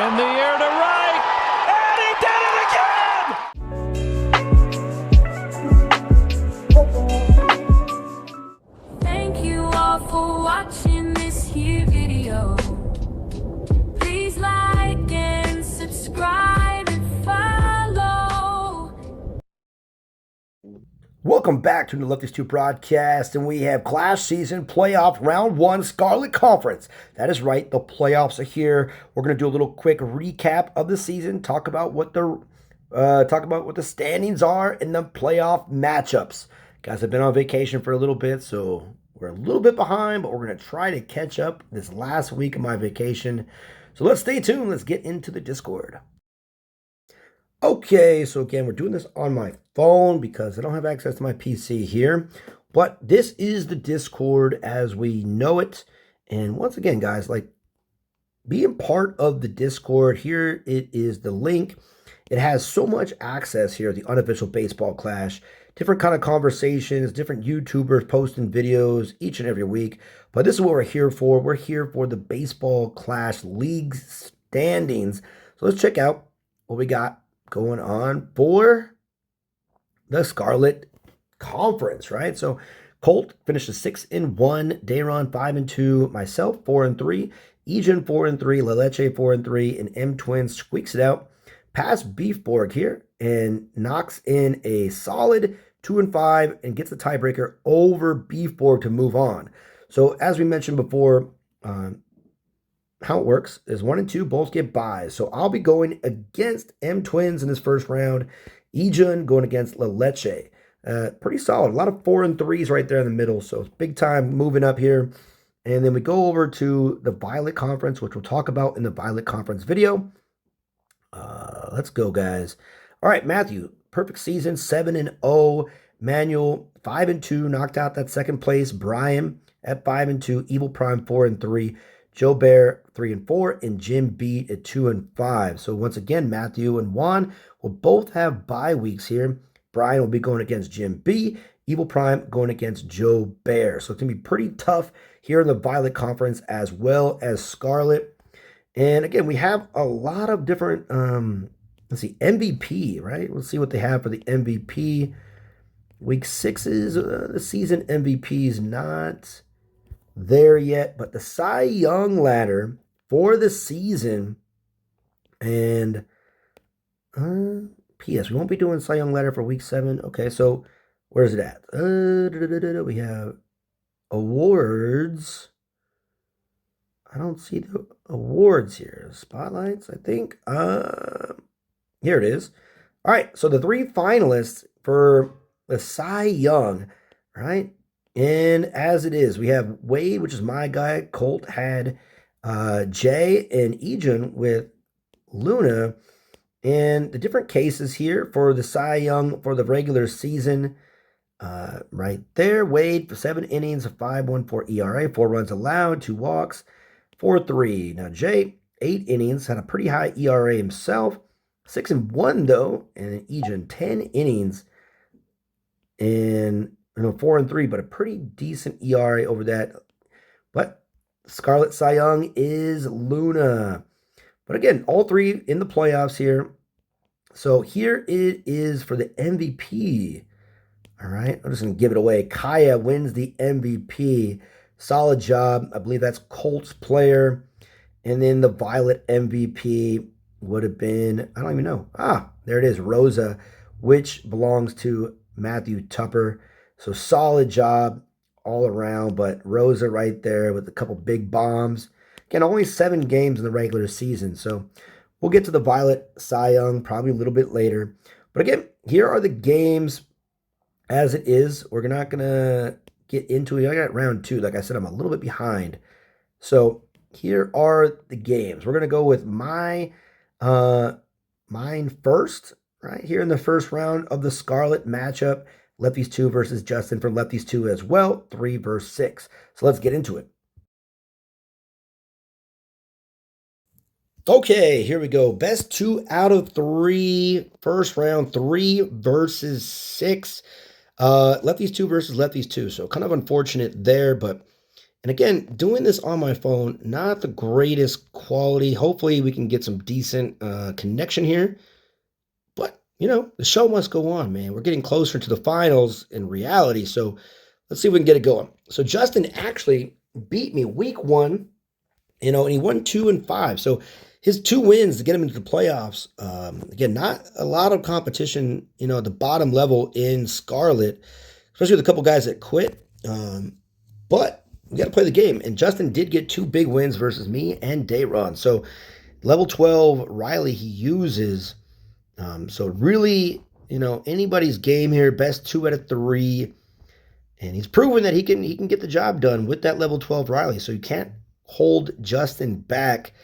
In the air to right, and he did it again! Thank you all for watching this here video. Please like and subscribe and follow. Welcome back to the Lefties 2 broadcast, and we have Clash Season Playoff Round 1 Scarlet Conference. That is right, the playoffs are here. We're going to do a little quick recap of the season, talk about what the standings are in the playoff matchups. Guys, I've been on vacation for a little bit, so we're a little bit behind, but we're going to try to catch up this last week of my vacation. So let's stay tuned. Let's get into the Discord. Okay, so again, we're doing this on my phone because I don't have access to my PC here. But this is the Discord as we know it. And once again, guys, like, being part of the Discord, here it is the link. It has so much access here, the unofficial baseball clash, different kind of conversations, different YouTubers posting videos each and every week. But this is what we're here for. We're here for the baseball clash league standings. So let's check out what we got going on for the Scarlet Conference, right? So Colt finishes 6-1, Dayron 5-2, myself 4-3, Eijun 4-3, Laleche 4-3, and MTwins squeaks it out past Beefborg here and knocks in a solid 2-5 and gets the tiebreaker over Beefborg to move on. So as we mentioned before, how it works is 1 and 2 both get buys. So I'll be going against MTwins in this first round. Eijun going against Laleche. Pretty solid. A lot of 4 and 3s right there in the middle. So it's big time moving up here. And then we go over to the Violet Conference, which we'll talk about in the Violet Conference video. Let's go, guys. All right, Matthew, perfect season, 7-0. Manuel, 5-2, knocked out that second place. Brian at 5-2. Evil Prime, 4-3. Joe Bear 3-4, and Jim Beat at 2-5. So once again, Matthew and Juan will both have bye weeks here. Brian will be going against Jim B. Evil Prime going against Joe Bear. So it's gonna be pretty tough here in the Violet Conference as well as Scarlet. And again, we have a lot of different let's see, MVP, right? We'll see what they have for the MVP. Week 6 is the season MVP is not there yet, but the Cy Young ladder for the season, and P.S. we won't be doing Cy Young ladder for week 7. Okay, so where's it at? We have awards. I don't see the awards here. Spotlights, I think. Here it is. All right, so the 3 finalists for the Cy Young, right? And as it is, we have Wade, which is my guy. Colt had Jay and Eijun with Luna. And the different cases here for the Cy Young for the regular season, right there. Wade for 7 innings, a 5.14 ERA, 4 runs allowed, 2 walks, 4.3. Now Jay, 8 innings, had a pretty high ERA himself, 6-1 though. And then Eijun, 10 innings and 4-3, but a pretty decent ERA over that. But Scarlet Cy Young is Luna. But again, all 3 in the playoffs here. So here it is for the MVP. All right, I'm just going to give it away. Kaya wins the MVP. Solid job. I believe that's Colts player. And then the Violet MVP would have been, I don't even know. There it is, Rosa, which belongs to Matthew Tupper. So solid job all around, but Rosa right there with a couple big bombs. Again, only 7 games in the regular season, so we'll get to the Violet Cy Young probably a little bit later. But again, here are the games as it is. We're not going to get into it. I got round 2. Like I said, I'm a little bit behind. So here are the games. We're going to go with mine first, right here in the first round of the Scarlet matchup. Lefties 2 versus Justin from Lefties 2 as well, 3 versus 6. So let's get into it. Okay, here we go. Best 2 out of 3. First round, 3 versus 6. Lefties 2 versus Lefties 2. So kind of unfortunate there, but And again, doing this on my phone, not the greatest quality. Hopefully we can get some decent connection here. But, the show must go on, man. We're getting closer to the finals in reality. So let's see if we can get it going. So Justin actually beat me week 1, and he won 2 and 5. So his 2 wins to get him into the playoffs. Again, not a lot of competition, at the bottom level in Scarlet, especially with a couple guys that quit. But we got to play the game. And Justin did get 2 big wins versus me and Dayron. So level 12 Riley he uses. So really, anybody's game here. Best 2 out of 3. And he's proven that he can get the job done with that level 12 Riley. So you can't hold Justin back.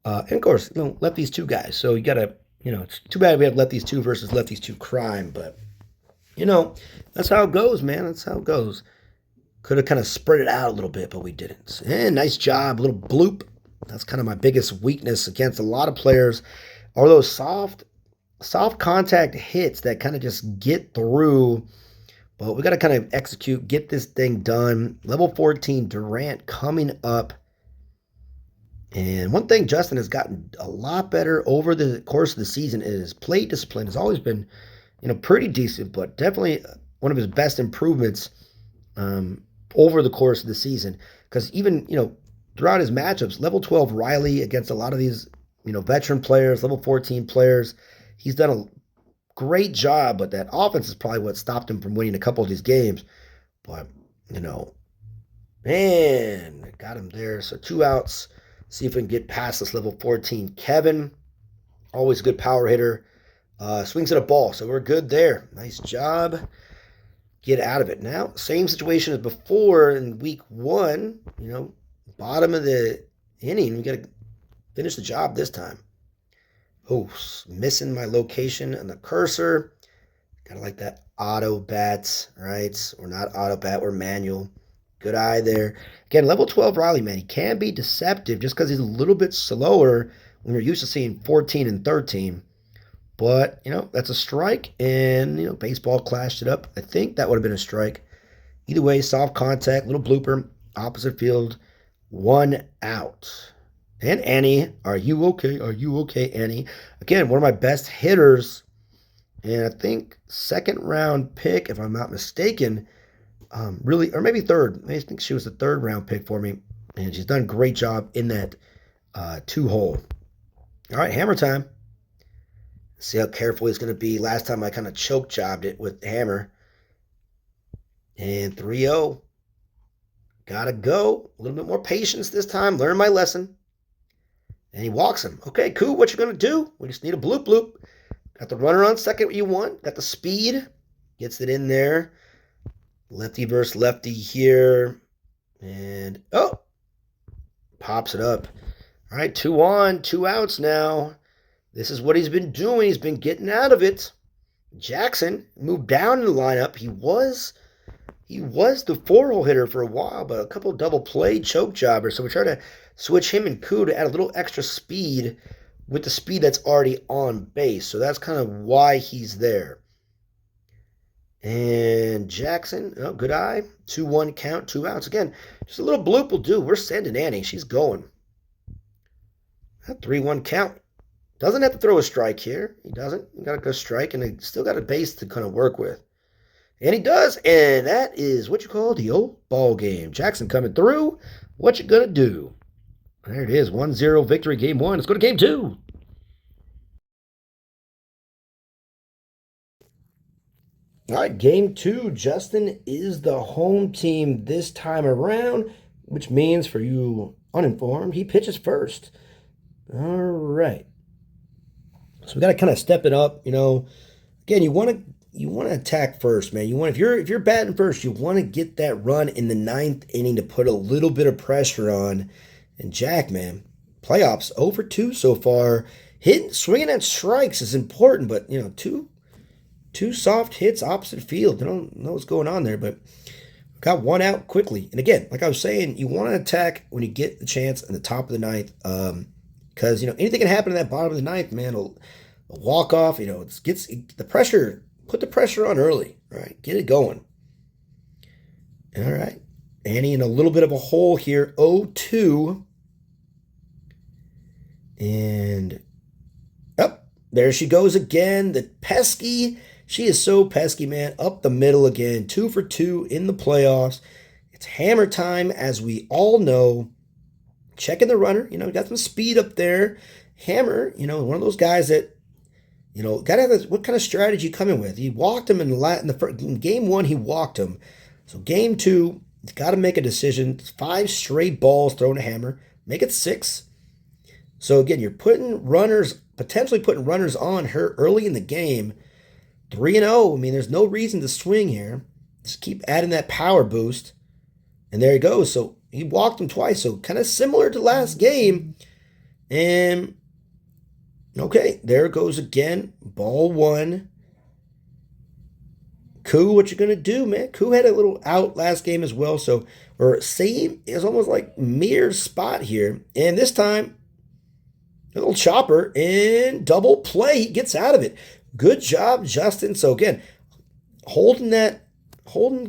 And of course, left these 2 guys. So you got to, it's too bad we have left these 2 versus left these 2 crime. But, that's how it goes, man. That's how it goes. Could have kind of spread it out a little bit, but we didn't. And nice job. A little bloop. That's kind of my biggest weakness against a lot of players. Are those soft contact hits that kind of just get through. But we got to kind of execute, get this thing done. Level 14 Durant coming up. And one thing Justin has gotten a lot better over the course of the season is play discipline. Has always been, pretty decent, but definitely one of his best improvements over the course of the season. Because even, throughout his matchups, level 12 Riley against a lot of these, veteran players, level 14 players, he's done a great job, but that offense is probably what stopped him from winning a couple of these games. But, man, got him there. So 2 outs. See if we can get past this level 14. Kevin, always a good power hitter. Swings at a ball, so we're good there. Nice job. Get out of it. Now, same situation as before in week 1. Bottom of the inning. We got to finish the job this time. Oh, missing my location on the cursor. Gotta like that auto bats, right? We're not auto bat, we're manual. Good eye there. Again, level 12 Riley, man, he can be deceptive just because he's a little bit slower when you're used to seeing 14 and 13. But, that's a strike, and, baseball clashed it up. I think that would have been a strike. Either way, soft contact, little blooper, opposite field, 1 out. And Annie, are you okay? Are you okay, Annie? Again, one of my best hitters. And I think 2nd round pick, if I'm not mistaken, really, or maybe 3rd. I think she was the 3rd round pick for me. And she's done a great job in that 2-hole. All right, hammer time. See how careful he's going to be. Last time I kind of choke jobbed it with the hammer. And 3-0. Gotta go. A little bit more patience this time. Learn my lesson. And he walks him. Okay, cool. What you going to do? We just need a bloop bloop. Got the runner on second what you want. Got the speed. Gets it in there. Lefty versus lefty here. And, pops it up. All right, 2 on, 2 outs now. This is what he's been doing. He's been getting out of it. Jackson moved down in the lineup. He was the 4-hole hitter for a while, but a couple double play choke jobbers. So we try to switch him and Koo to add a little extra speed with the speed that's already on base. So that's kind of why he's there. And Jackson, good eye. 2-1 count, 2 outs. Again, just a little bloop will do. We're sending Annie. She's going. That 3-1 count. Doesn't have to throw a strike here. He doesn't. He got to go strike, and he still got a base to kind of work with. And he does, and that is what you call the old ball game. Jackson coming through. What you gonna do? There it is, 1-0 victory, game 1. Let's go to game 2. All right, game 2. Justin is the home team this time around, which means for you uninformed, he pitches first. All right. So we got to kind of step it up, Again, you want to attack first, man. If you're batting first, you want to get that run in the 9th inning to put a little bit of pressure on. And Jack, man, playoffs 0-2 so far. Swinging at strikes is important, but two soft hits opposite field. I don't know what's going on there, but got 1 out quickly. And again, like I was saying, you want to attack when you get the chance in the top of the 9th. Because, anything can happen in that bottom of the 9th, man. A walk off, the pressure, put the pressure on early, right? Get it going. All right. Annie in a little bit of a hole here, 0-2. And up, there she goes again. The pesky, she is so pesky, man. Up the middle again, 2 for 2 in the playoffs. It's hammer time, as we all know. Checking the runner, got some speed up there. Hammer, one of those guys that, got to have this, what kind of strategy coming with? He walked him in game 1, he walked him. So game 2, he's got to make a decision. 5 straight balls thrown to Hammer. Make it 6. So again, you're potentially putting runners on her early in the game. 3-0. I mean, there's no reason to swing here. Just keep adding that power boost. And there he goes. So he walked him twice. So kind of similar to last game. And okay, there it goes again. Ball 1. Koo, what you gonna do, man? Koo had a little out last game as well. So we're same. It's almost like mirror spot here. And this time, a little chopper and double play. He gets out of it. Good job, Justin. So again, holding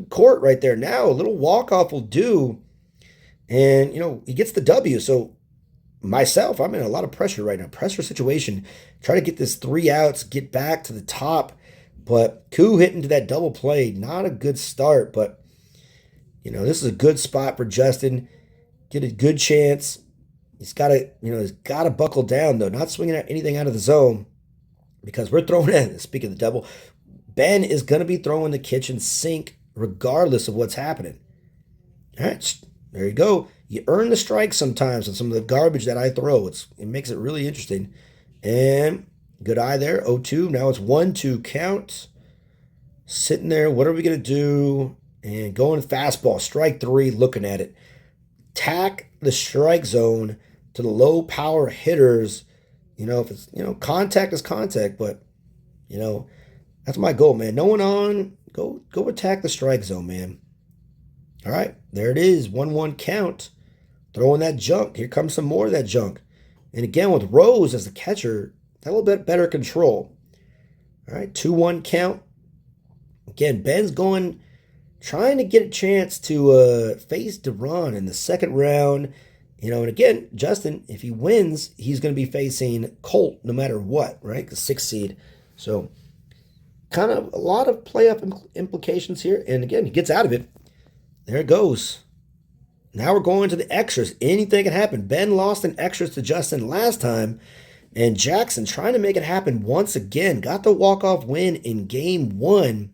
court right there. Now a little walk-off will do. And, he gets the W. So myself, I'm in a lot of pressure right now. Pressure situation. Try to get this 3 outs, get back to the top. But Koo hitting to that double play. Not a good start. But, this is a good spot for Justin. Get a good chance. He's got to buckle down, though. Not swinging at anything out of the zone. Because we're throwing in, speaking of the devil, Ben is going to be throwing the kitchen sink regardless of what's happening. All right, there you go. You earn the strike sometimes on some of the garbage that I throw. It makes it really interesting. And good eye there, 0-2. Now it's 1-2 count. Sitting there, what are we going to do? And going fastball, strike 3, looking at it. Tack the strike zone to the low power hitters. If it's, contact is contact, but, that's my goal, man. No one on, go attack the strike zone, man. All right, there it is, 1-1 count. Throwing that junk. Here comes some more of that junk. And again, with Rose as the catcher, a little bit better control. All right, 2-1 count. Again, Ben's trying to get a chance to face Duran in the second round. And again, Justin, if he wins, he's going to be facing Colt no matter what, right? The 6th seed. So kind of a lot of playoff implications here. And again, he gets out of it. There it goes. Now we're going to the extras. Anything can happen. Ben lost in extras to Justin last time. And Jackson trying to make it happen once again. Got the walk-off win in game 1.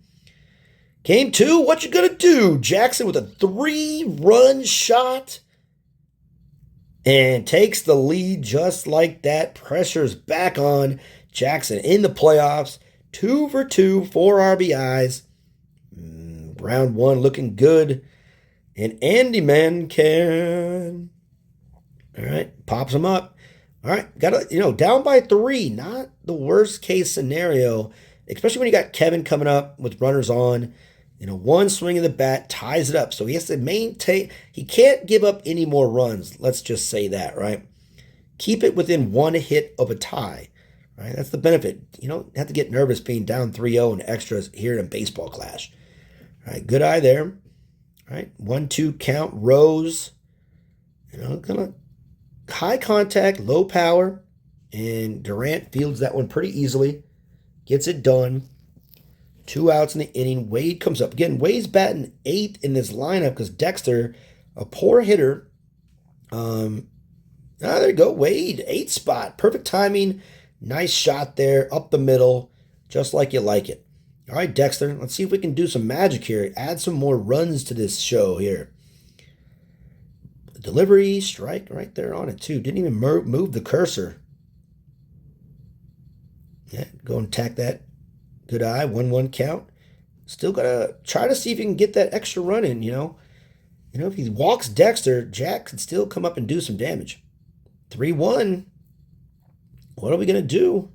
Game 2, what you going to do? Jackson with a 3-run shot. And takes the lead just like that. Pressure's back on Jackson in the playoffs. 2 for 2, 4 RBIs. Round 1 looking good. And Andy Mancan. All right, pops him up. All right, got down by 3. Not the worst case scenario, especially when you got Kevin coming up with runners on. One swing of the bat ties it up. So he has to maintain. He can't give up any more runs. Let's just say that, right? Keep it within 1 hit of a tie, right? That's the benefit. You don't have to get nervous being down 3-0 in extras here in Baseball Clash. All right, good eye there. All right, 1-2 count. Rose, gonna high contact, low power, and Durant fields that one pretty easily. Gets it done. 2 outs in the inning. Wade comes up. Again, Wade's batting 8th in this lineup because Dexter, a poor hitter. There you go. Wade, 8th spot. Perfect timing. Nice shot there. Up the middle. Just like you like it. All right, Dexter. Let's see if we can do some magic here. Add some more runs to this show here. Delivery, strike right there on it too. Didn't even move the cursor. Yeah, go and tack that. Good eye, 1-1 count. Still got to try to see if you can get that extra run in, if he walks Dexter, Jack can still come up and do some damage. 3-1. What are we going to do?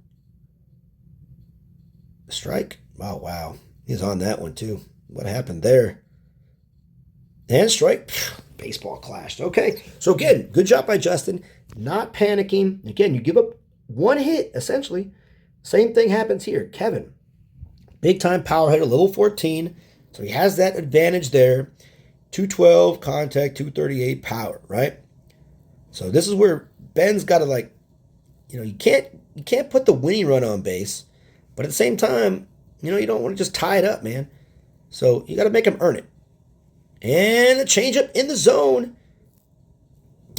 Strike. Oh, wow. He's on that one, too. What happened there? And strike. Baseball clashed. Okay. So, again, good job by Justin. Not panicking. Again, you give up 1 hit, essentially. Same thing happens here. Kevin. Big time power hitter, level 14. So he has that advantage there. 212 contact, 238 power, right? So this is where Ben's got to, like, you can't put the winning run on base, but at the same time, you don't want to just tie it up, man. So you got to make him earn it. And a changeup in the zone.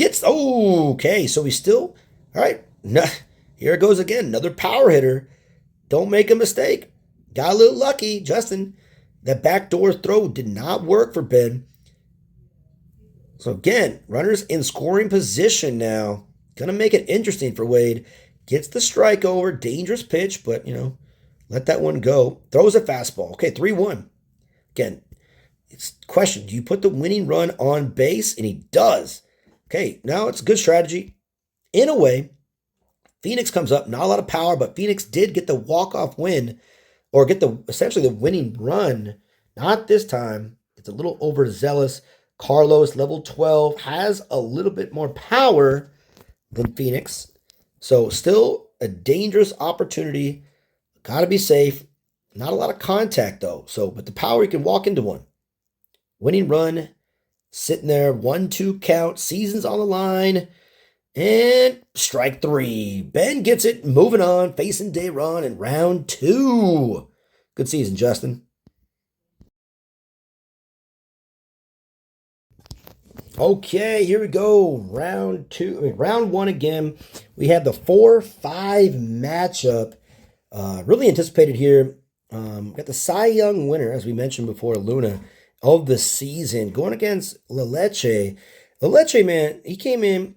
Okay, so he's still, all right, here it goes again, another power hitter. Don't make a mistake. Got a little lucky, Justin. That backdoor throw did not work for Ben. So again, runners in scoring position now. Gonna make it interesting for Wade. Gets the strike over, dangerous pitch, but let that one go. Throws a fastball. Okay, 3-1. Again, it's question, do you put the winning run on base? And he does. Okay, now it's a good strategy. In a way, Phoenix comes up, not a lot of power, but Phoenix did get the walk-off win, or get essentially the winning run. Not this time. It's a little overzealous. Carlos, level 12, has a little bit more power than Phoenix. So still a dangerous opportunity. Got to be safe. Not a lot of contact, though. But the power, you can walk into one. Winning run, sitting there, 1-2 count, season's on the line, and strike 3. Ben gets it, moving on, facing Dayron in round 2. Good season, Justin. Okay, here we go. Round 1 again. We have the 4-5 matchup. Really anticipated here. Got the Cy Young winner, as we mentioned before, Luna, of the season, going against Laleche. Laleche, man, he came in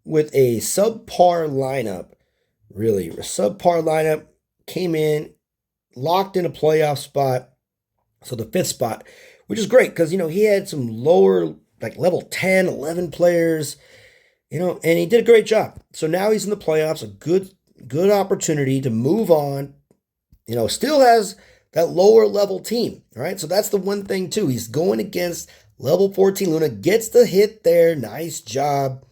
with a subpar lineup. Really, a subpar lineup. Came in, locked in a playoff spot. So the 5th spot, which is great because, he had some lower, like level 10, 11 players, and he did a great job. So now he's in the playoffs, a good opportunity to move on. Still has that lower level team, all right? So that's the one thing too. He's going against level 14 Luna, gets the hit there, nice job.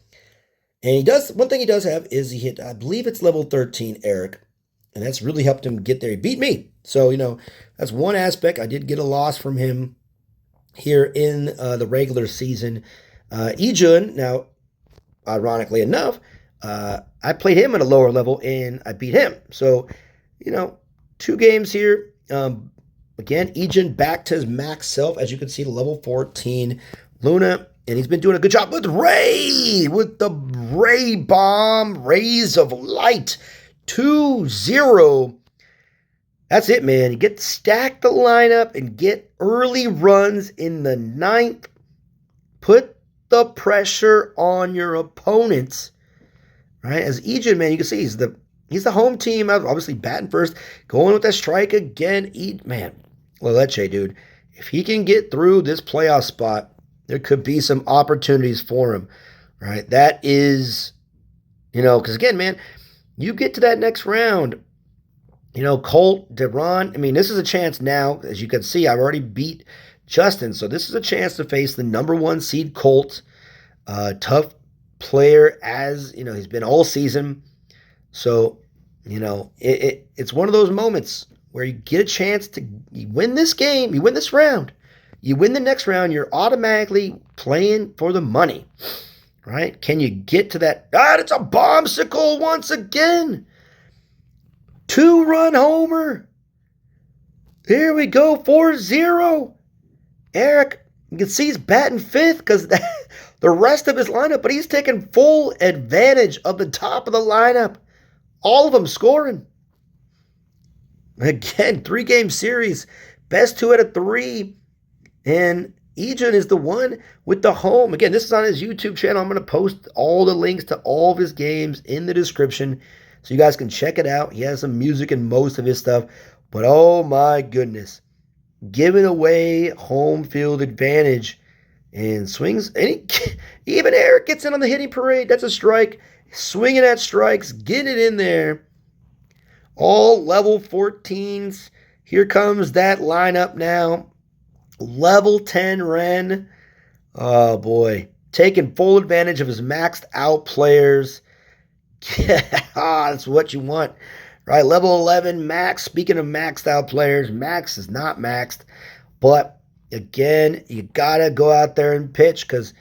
And one thing he does have is he hit, I believe it's level 13 Eric, and that's really helped him get there. He beat me. So, that's one aspect. I did get a loss from him here in the regular season. Eijun, now, ironically enough, I played him at a lower level and I beat him. So, 2 games here. Again, Eijun back to his max self. As you can see, the level 14 Luna. And he's been doing a good job with Ray, with the Ray bomb, Rays of Light, 2-0. That's it, man. You get to stack the lineup and get early runs in the 9th. Put the pressure on your opponents, right? As Eijun, man, you can see he's the home team, obviously batting first, going with that strike again. Man, Laleche, dude, if he can get through this playoff spot, there could be some opportunities for him, right? That is, because again, man, you get to that next round, Colt, Deron, this is a chance now. As you can see, I've already beat Justin, so this is a chance to face the number 1 seed Colt. Tough player, as, he's been all season. So, it's one of those moments where you get a chance to you win this game, you win this round. You win the next round, you're automatically playing for the money, right? Can you get to that? It's a bombsicle once again. 2-run homer. Here we go, 4-0. Eric, you can see he's batting 5th because the rest of his lineup, but he's taking full advantage of the top of the lineup. All of them scoring. Again, 3-game series. Best 2 out of 3. And Eijun is the one with the home. Again, this is on his YouTube channel. I'm going to post all the links to all of his games in the description so you guys can check it out. He has some music in most of his stuff. But oh my goodness. Giving away home field advantage. And swings. And even Eric gets in on the hitting parade. That's a strike. Swinging at strikes. Getting it in there. All level 14s. Here comes that lineup now. Level 10 Ren. Oh, boy. Taking full advantage of his maxed out players. Yeah, that's what you want. Right, level 11 Max. Speaking of maxed out players, Max is not maxed. But again, you got to go out there and pitch because,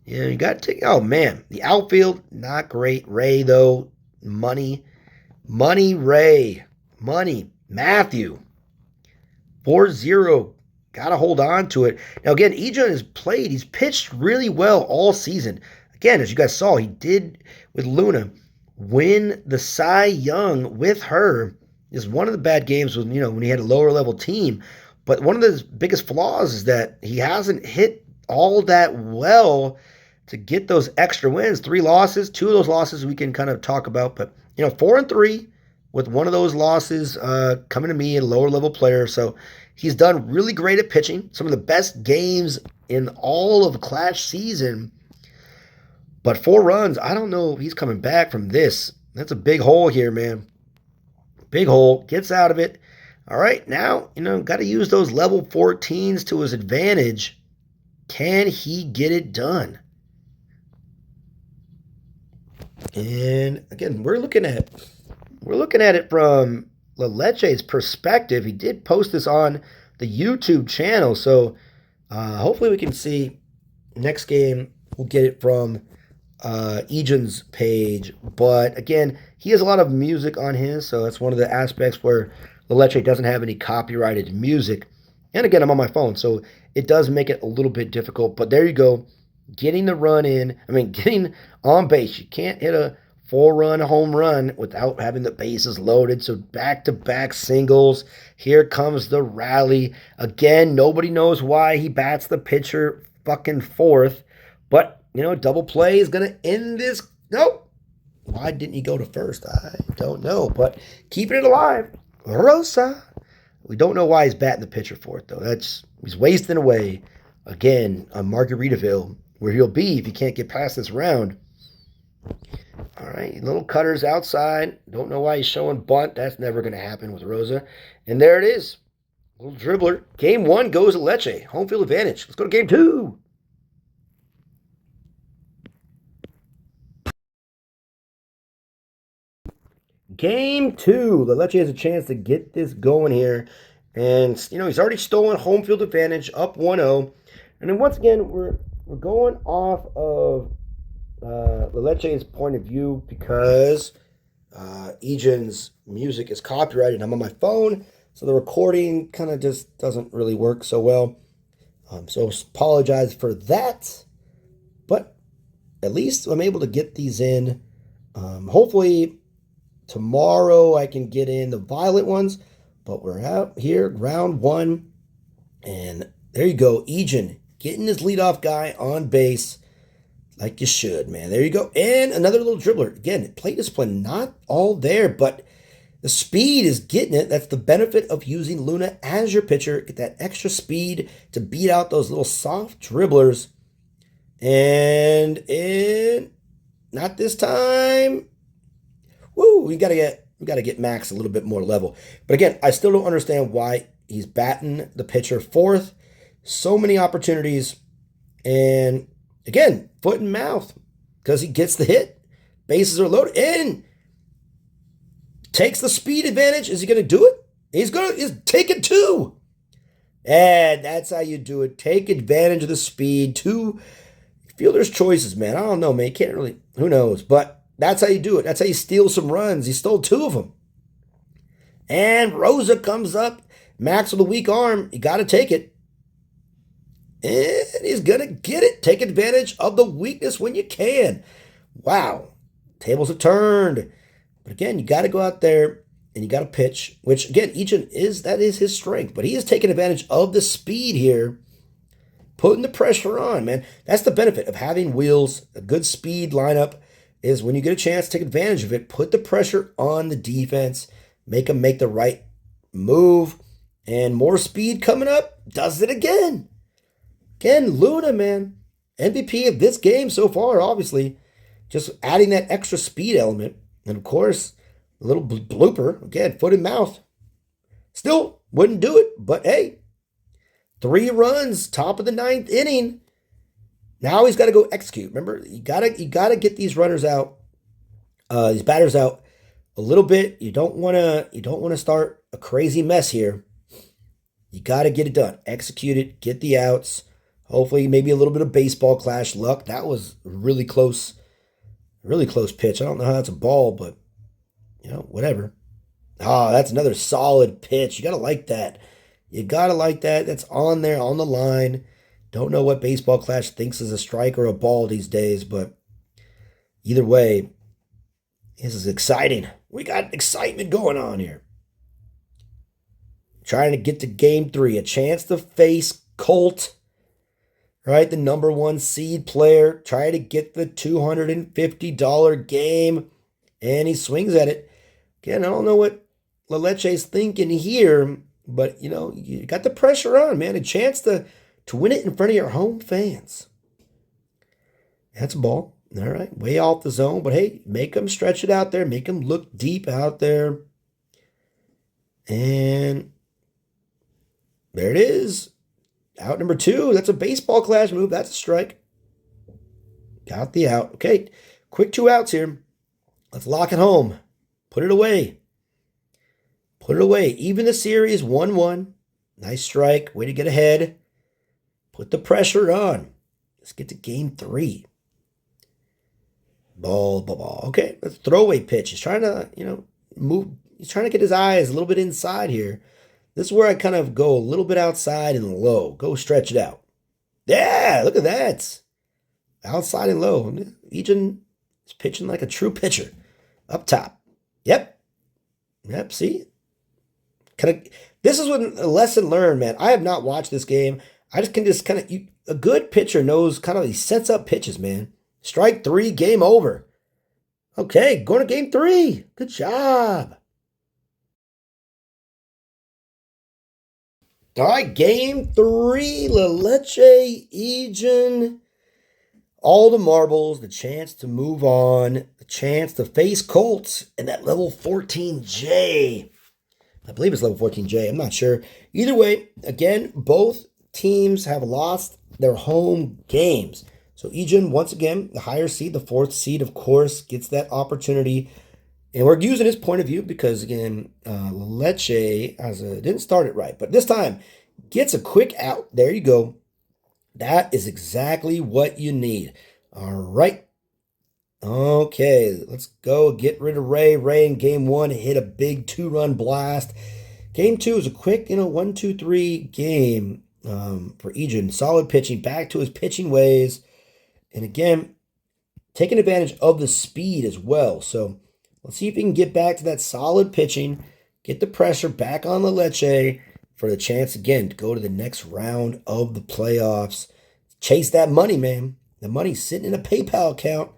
you got to take, oh, man, the outfield, not great. Ray, though, money, Ray, money, Matthew, 4-0. Got to hold on to it. Now, again, Eijun has played. He's pitched really well all season. Again, as you guys saw, he did with Luna win the Cy Young with her. Is one of the bad games when he had a lower level team. But one of his biggest flaws is that he hasn't hit all that well to get those extra wins. 3 losses, 2 of those losses we can kind of talk about. But 4-3 with one of those losses coming to me, a lower level player. So he's done really great at pitching. Some of the best games in all of Clash season. But 4 runs, I don't know if he's coming back from this. That's a big hole here, man. Big hole. Gets out of it. All right, now, got to use those level 14s to his advantage. Can he get it done? And again, we're looking at it from Laleche's perspective. He did post this on the YouTube channel, so hopefully we can see next game. We'll get it from Eijun's page. But again, he has a lot of music on his, so that's one of the aspects where Laleche doesn't have any copyrighted music. And again, I'm on my phone, so it does make it a little bit difficult. But there you go. Getting the run in. Getting on base. You can't hit a 4-run home run without having the bases loaded. So back-to-back singles. Here comes the rally. Again, nobody knows why he bats the pitcher fucking fourth. But, double play is going to end this. Nope. Why didn't he go to first? I don't know. But keeping it alive. Rosa. We don't know why he's batting the pitcher fourth, though. He's wasting away again on Margaritaville, where he'll be if he can't get past this round. All right, little cutters outside. Don't know why he's showing bunt. That's never going to happen with Rosa. And there it is. Little dribbler. Game 1 goes to Lecce. Home field advantage. Let's go to game 2. Game 2. Laleche has a chance to get this going here. And, he's already stolen home field advantage, up 1-0. And then once again, we're going off of Laleche's point of view because Eijun's music is copyrighted. I'm on my phone, so the recording kind of just doesn't really work so well. So apologize for that. But at least I'm able to get these in. Hopefully tomorrow I can get in the violet ones. But we're out here, round 1. And there you go, Eijun getting his leadoff guy on base like you should, man. There you go. And another little dribbler. Again, plate discipline not all there, but the speed is getting it. That's the benefit of using Luna as your pitcher. Get that extra speed to beat out those little soft dribblers. And not this time. Woo, we gotta get Max a little bit more level. But again, I still don't understand why he's batting the pitcher fourth. So many opportunities. And again, foot and mouth because he gets the hit. Bases are loaded and takes the speed advantage. Is he going to do it? He's take it too. And that's how you do it. Take advantage of the speed. 2 fielder's choices, man. I don't know, man. You can't really, who knows? But that's how you do it. That's how you steal some runs. He stole 2 of them. And Rosa comes up. Max with a weak arm. You got to take it. And he's going to get it. Take advantage of the weakness when you can. Wow. Tables have turned. But again, you got to go out there and you got to pitch, which again, Eijun is his strength. But he is taking advantage of the speed here, putting the pressure on, man. That's the benefit of having wheels. A good speed lineup is when you get a chance to take advantage of it, put the pressure on the defense, make them make the right move, and more speed coming up, does it again. Again, Luna, man, MVP of this game so far, obviously. Just adding that extra speed element. And of course, a little blooper. Again, foot and mouth. Still wouldn't do it. But hey, 3 runs, top of the 9th inning. Now he's got to go execute. Remember, you gotta get these runners out, these batters out a little bit. You don't want to start a crazy mess here. You got to get it done. Execute it. Get the outs. Hopefully, maybe a little bit of baseball clash luck. That was really close pitch. I don't know how that's a ball, but, whatever. That's another solid pitch. You got to like that. You got to like that. That's on there, on the line. Don't know what baseball clash thinks is a strike or a ball these days, but either way, this is exciting. We got excitement going on here. Trying to get to game 3. A chance to face Colt. Right, the number 1 seed player, try to get the $250 game, and he swings at it. Again, I don't know what Laleche's thinking here, but, you got the pressure on, man. A chance to win it in front of your home fans. That's a ball. All right, way off the zone, but hey, make them stretch it out there. Make them look deep out there. And there it is. Out number 2. That's a baseball clash move. That's a strike. Got the out. Okay, quick 2 outs here. Let's lock it home. Put it away. Put it away. Even the series 1-1. Nice strike. Way to get ahead. Put the pressure on. Let's get to game 3. Ball. Okay, let's throwaway pitch. He's trying to, move. He's trying to get his eyes a little bit inside here. This is where I kind of go a little bit outside and low. Go stretch it out. Yeah, look at that. Outside and low. Eijun is pitching like a true pitcher. Up top. Yep, see? This is what a lesson learned, man. I have not watched this game. I can just kind of, a good pitcher knows kind of, he sets up pitches, man. Strike 3, game over. Okay, going to game 3. Good job. All right, game 3, Laleche, Eijun, all the marbles, the chance to move on, the chance to face Colts and that level 14J. I believe it's level 14J, I'm not sure. Either way, again, both teams have lost their home games. So Eijun, once again, the higher seed, the 4th seed, of course, gets that opportunity. And we're using his point of view because, again, Laleche didn't start it right. But this time, gets a quick out. There you go. That is exactly what you need. All right. Okay, let's go get rid of Ray. Ray in game 1 hit a big 2-run blast. Game 2 is a quick, 1-2-3 game for Eijun. Solid pitching, back to his pitching ways. And again, taking advantage of the speed as well. So let's see if we can get back to that solid pitching, get the pressure back on Laleche for the chance again to go to the next round of the playoffs. Chase that money, man. The money's sitting in a PayPal account,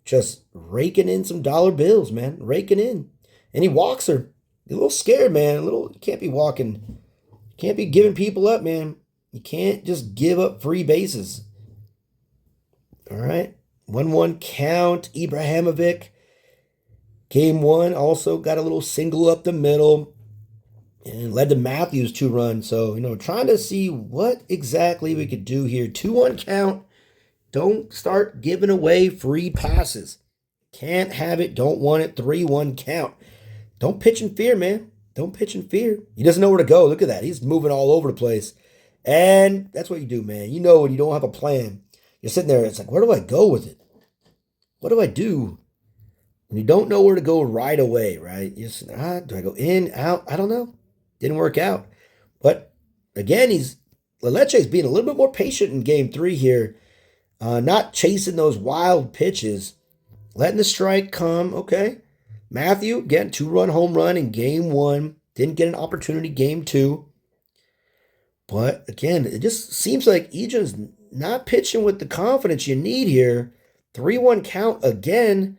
just raking in some dollar bills, man. Raking in. And he walks her. He's a little scared, man. You can't be walking. You can't be giving people up, man. You can't just give up free bases. All right. 1-1 count. Ibrahimovic. Game 1 also got a little single up the middle and led to Matthews 2-run. So, trying to see what exactly we could do here. 2-1 count. Don't start giving away free passes. Can't have it. Don't want it. 3-1 count. Don't pitch in fear, man. Don't pitch in fear. He doesn't know where to go. Look at that. He's moving all over the place. And that's what you do, man. When you don't have a plan. You're sitting there. It's like, where do I go with it? What do I do? When you don't know where to go right away, right? You just, do I go in, out? I don't know. Didn't work out. But again, Laleche's being a little bit more patient in game 3 here. Not chasing those wild pitches. Letting the strike come. Okay. Matthew, again, 2-run home run in game 1. Didn't get an opportunity game 2. But again, it just seems like Eijun's not pitching with the confidence you need here. 3-1 count again.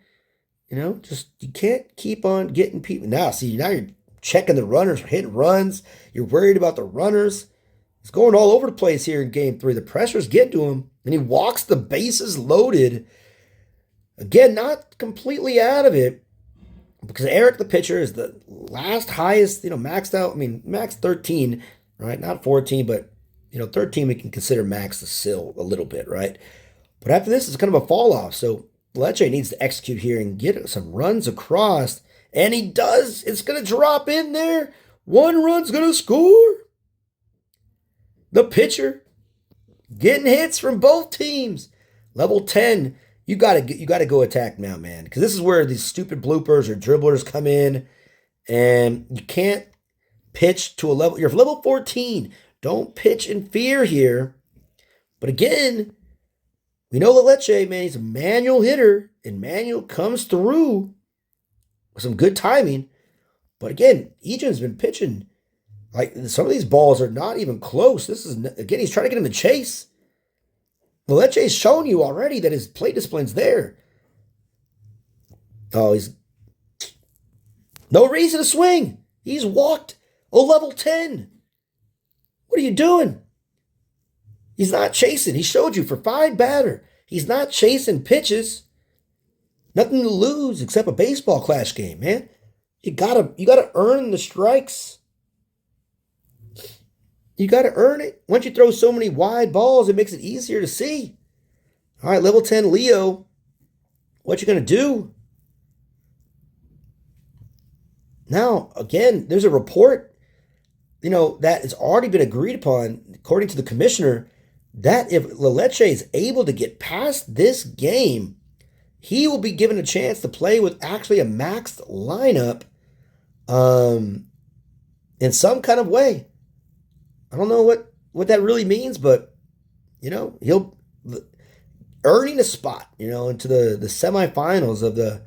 Just you can't keep on getting people. Now you're checking the runners, hitting runs. You're worried about the runners. It's going all over the place here in game 3. The pressure's getting to him, and he walks the bases loaded. Again, not completely out of it, because Eric, the pitcher, is the last highest, maxed out. Max 13, right? Not 14, but, 13 we can consider max the sill a little bit, right? But after this, it's kind of a fall off. So Laleche needs to execute here and get some runs across. And he does. It's going to drop in there. 1 run's going to score. The pitcher getting hits from both teams. Level 10, you gotta go attack now, man. Because this is where these stupid bloopers or dribblers come in. And you can't pitch to a level. You're level 14. Don't pitch in fear here. But again, we know Laleche, man, he's a manual hitter. And manual comes through with some good timing. But again, Eijun's been pitching. Like, some of these balls are not even close. This is, again, he's trying to get him to chase. Laleche's shown you already that his plate discipline's there. Oh, he's... No reason to swing. He's walked a level 10. What are you doing? He's not chasing. He showed you for 5 batter. He's not chasing pitches. Nothing to lose except a baseball clash game, man. You gotta earn the strikes. You gotta earn it. Once you throw so many wide balls, it makes it easier to see. All right, level 10 Leo. What you gonna do? Now, again, there's a report, that has already been agreed upon, according to the commissioner, that if Laleche is able to get past this game, he will be given a chance to play with actually a maxed lineup in some kind of way. I don't know what that really means, but, he'll earning a spot, into the semifinals of the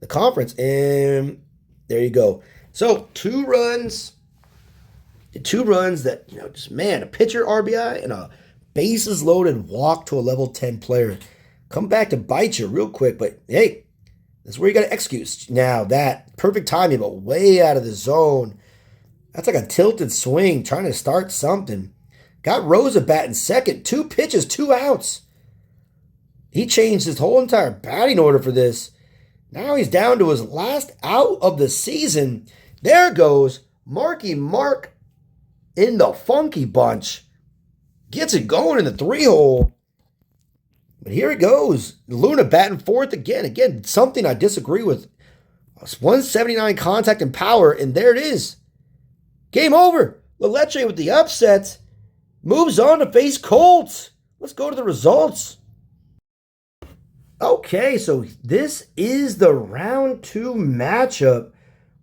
conference. And there you go. So 2 runs that, just, man, a pitcher RBI and a bases loaded walk to a level 10 player. Come back to bite you real quick, but hey, that's where you got to execute. Now that perfect timing, but way out of the zone. That's like a tilted swing, trying to start something. Got Rosa batting second, 2 pitches, 2 outs. He changed his whole entire batting order for this. Now he's down to his last out of the season. There goes Marky Mark in the funky bunch. Gets it going in the 3-hole. But here it goes. Luna batting 4th again. Again, something I disagree with. 179 contact and power, and there it is. Game over. Laleche with the upset. Moves on to face Colts. Let's go to the results. Okay, so this is the round 2 matchup.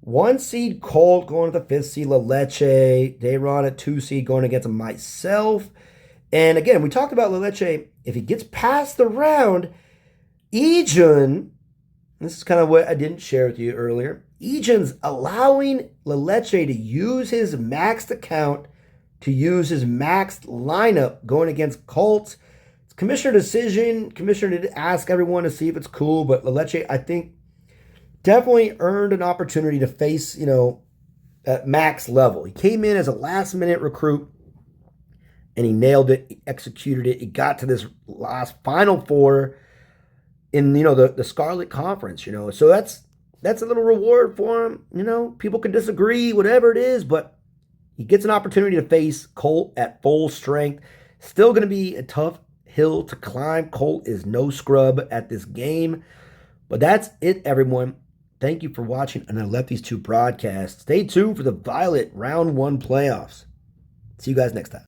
1 seed Colt going to the 5th seed Laleche. Dayron at 2 seed going against myself. And again, we talked about Laleche. If he gets past the round, Eijun, this is kind of what I didn't share with you earlier. Eijun's allowing Laleche to use his maxed account, to use his maxed lineup going against Colts. It's commissioner decision. Commissioner did ask everyone to see if it's cool, but Laleche, I think, definitely earned an opportunity to face, at max level. He came in as a last-minute recruit, and he nailed it. He executed it. He got to this last Final Four in, the Scarlet Conference, So that's a little reward for him. People can disagree, whatever it is, but he gets an opportunity to face Colt at full strength. Still going to be a tough hill to climb. Colt is no scrub at this game. But that's it, everyone. Thank you for watching, and I left these 2 broadcasts. Stay tuned for the Violet Round 1 playoffs. See you guys next time.